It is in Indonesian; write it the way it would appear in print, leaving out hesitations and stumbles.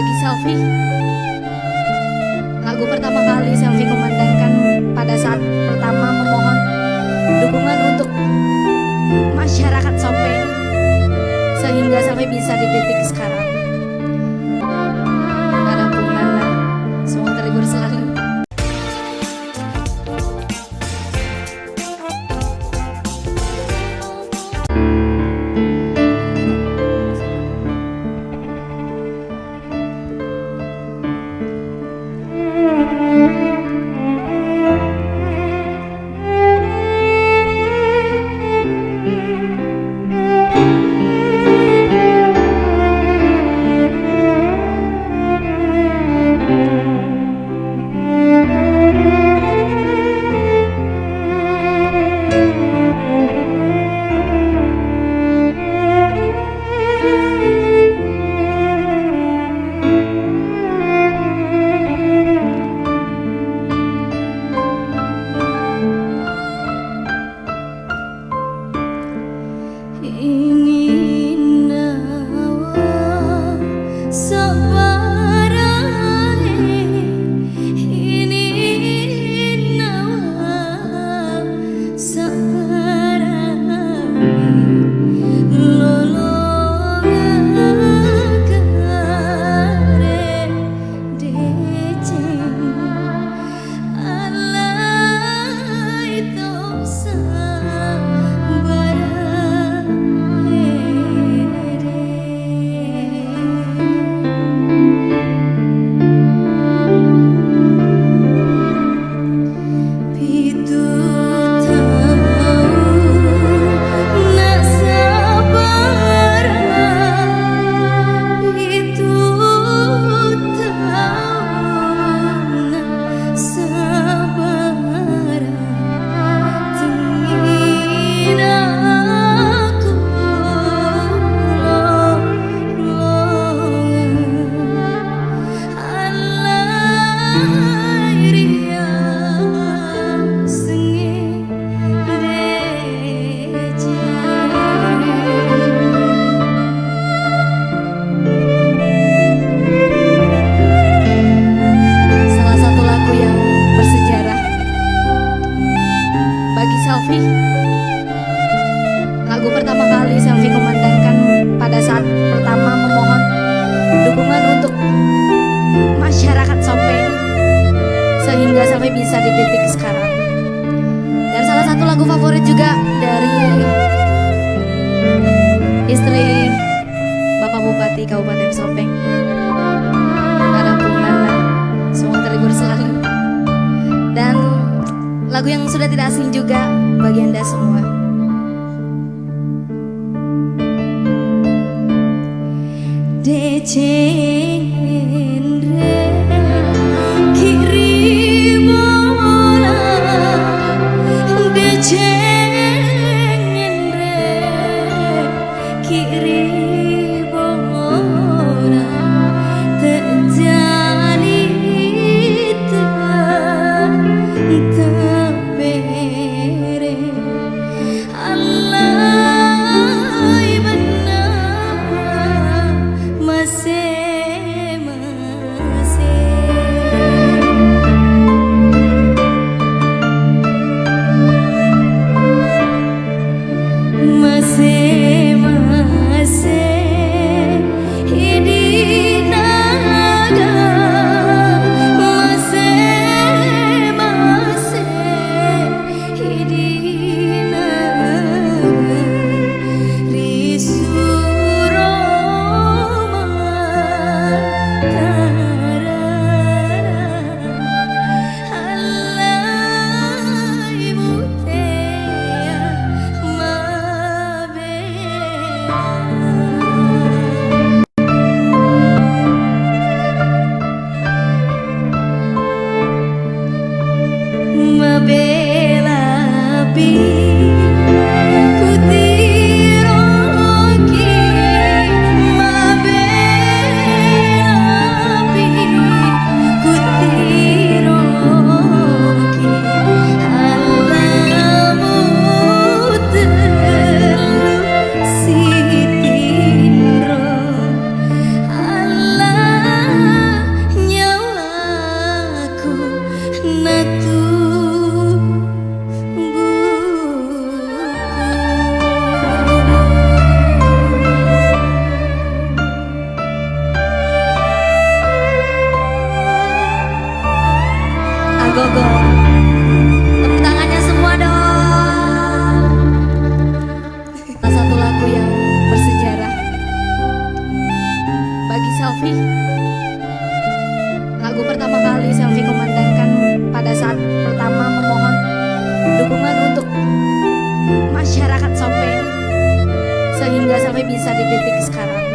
bagi Selvi. Lagu pertama kali Selvi kumandangkan pada saat pertama memohon dukungan untuk masyarakat Sopeng, sehingga Selvi bisa di titik sekarang. Ada Bung Nana, semoga terhibur selalu. Lagu pertama kali Selvi kumandangkan pada saat pertama memohon dukungan untuk masyarakat Sopeng, sehingga Selvi bisa di titik sekarang. Dan salah satu lagu favorit juga dari istri Bapak Bupati Kabupaten Sopeng, ada Bung Nana, semoga terhibur selalu. Dan lagu yang sudah tidak asing juga bagi Anda semua. Decendre kiri bola, decendre kiri bola, terjadi terbere Allah benar masih Gogo. Tepuk tangannya semua dong. Salah satu lagu yang bersejarah bagi Selfie. Lagu pertama kali Selfie kumandangkan pada saat pertama memohon dukungan untuk masyarakat Sopeng sehingga sampai bisa di titik sekarang.